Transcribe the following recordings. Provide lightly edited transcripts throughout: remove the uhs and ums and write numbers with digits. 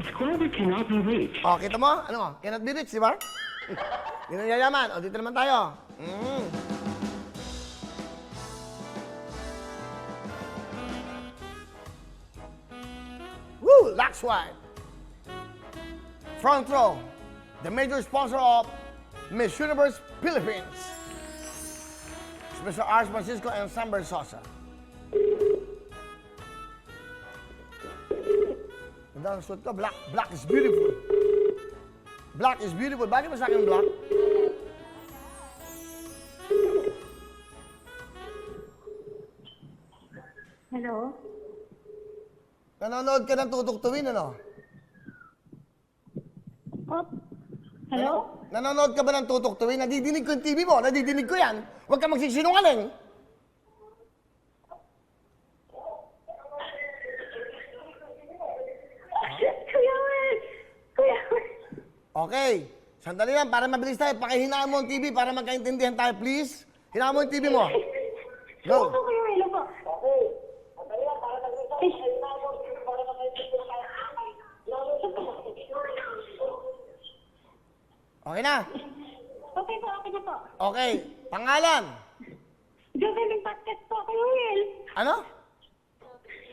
subscriber cannot be reached. O, kita mo? Ano mo? Cannot be reached, di ba? Hindi na yayaman. O, dito naman tayo. Woo! Lux White. Front row. The major sponsor of Miss Universe Philippines. Mr. Ars Francisco and Samber Sosa. Ganda ang suot ko. Black. Black is beautiful. Black is beautiful. Bakit mo sa akin black? Hello? Nanonood ka ng tutuktuin, ano? Oh, hello? Nanonood ka ba ng tutuktuin? Nadidinig ko yung TV mo. Nadidinig ko yan. Huwag ka magsisinungaling. Kuya Will! Kuya Will! Okay. Sandali lang, para mabilis tayo. Pakihinaan mo ang TV para magkaintindihan tayo, please. Hinaan mo yung TV mo. Opo, Go. Kuya Will, opo. Okay na? Okay po, okay na po. Okay. Pangalan? Jovelyn Pasquez po, Kuya Will. Ano?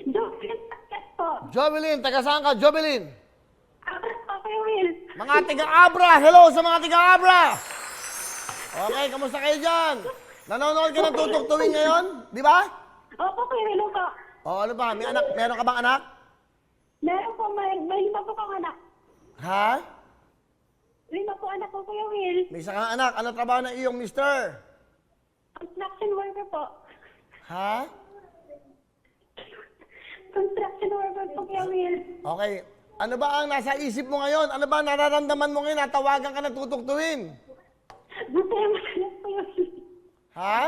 Jovelyn Pasquez po. Jovelyn. Taga saan ka, Jovelyn? Abras po, Kuya Will. Mga tiga-abra. Hello sa mga tiga-abra. Okay, kamusta kayo dyan? Nanonood ka ng tutuktuin ngayon? Di ba? Opo, Kuya Will, opo. O ano ba? May anak? Meron ka bang anak? Meron po, may lima po kang anak. Ha? Lima po anak ko, Kuya Will. May isa kang anak. Ano trabaho ng iyong mister? Construction worker po. Ha? Construction worker po, Kuya Will. Okay. Ano ba ang nasa isip mo ngayon? Ano ba ang nararamdaman mo ngayon? Natawagan ka na tutuktuin. Masaya masaya, Kuya Will. Ha?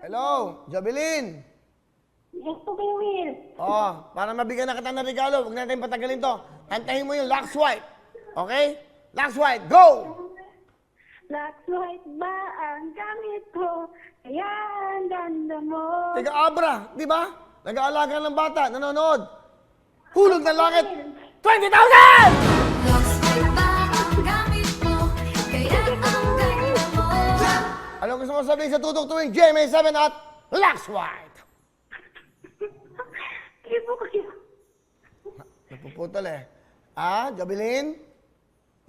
Hello, Jovelyn. Yes po, Kuya Will. Oh, para mabigyan na kita ng regalo, huwag natin patagalin to. Kantahin mo yung Lux White. Okay? Lux White, go! Lux White ba ang gamit ko? Kaya ang ganda mo. Tiga-abra, di ba? Nag-aalaga ng bata, nanonood. Hulog ng langit, 20,000! Luxury ba ang gamit mo? Kaya ang ganda mo. Ano gusto mo sabihin sa tutuktuin? GMA7 at Lux White. Sige po, Kuya. Napuputol eh. Ah, Jovelyn?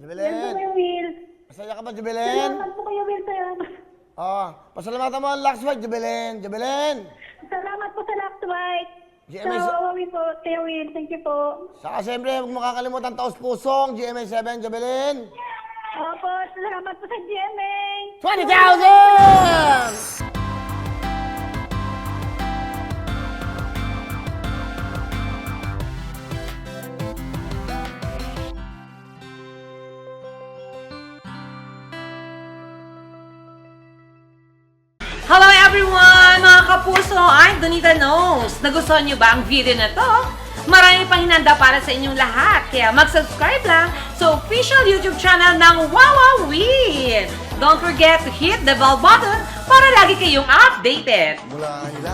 Yan po, Jovelyn? Kuya Will. Masaya ka ba, Jovelyn? Salamat po, Kuya Will. Salamat. Oh, pasalamatan mo ang Lux White, Jovelyn. Jovelyn! Salamat po sa Lux White. GMA Sa Huawei po, Kuya Will. Thank you po. Saka siyempre, huwag mo kakalimutan taos-pusong GMA7, Jovelyn. Opo, salamat po sa GMA. 20,000! Hello everyone! Mga kapuso, I'm Donita Knows. Nagustuhan niyo ba ang video na to? Marami pang hinanda para sa inyong lahat. Kaya mag-subscribe lang sa official YouTube channel ng Wowowin. Don't forget to hit the bell button para lagi kayong updated. Mula nila.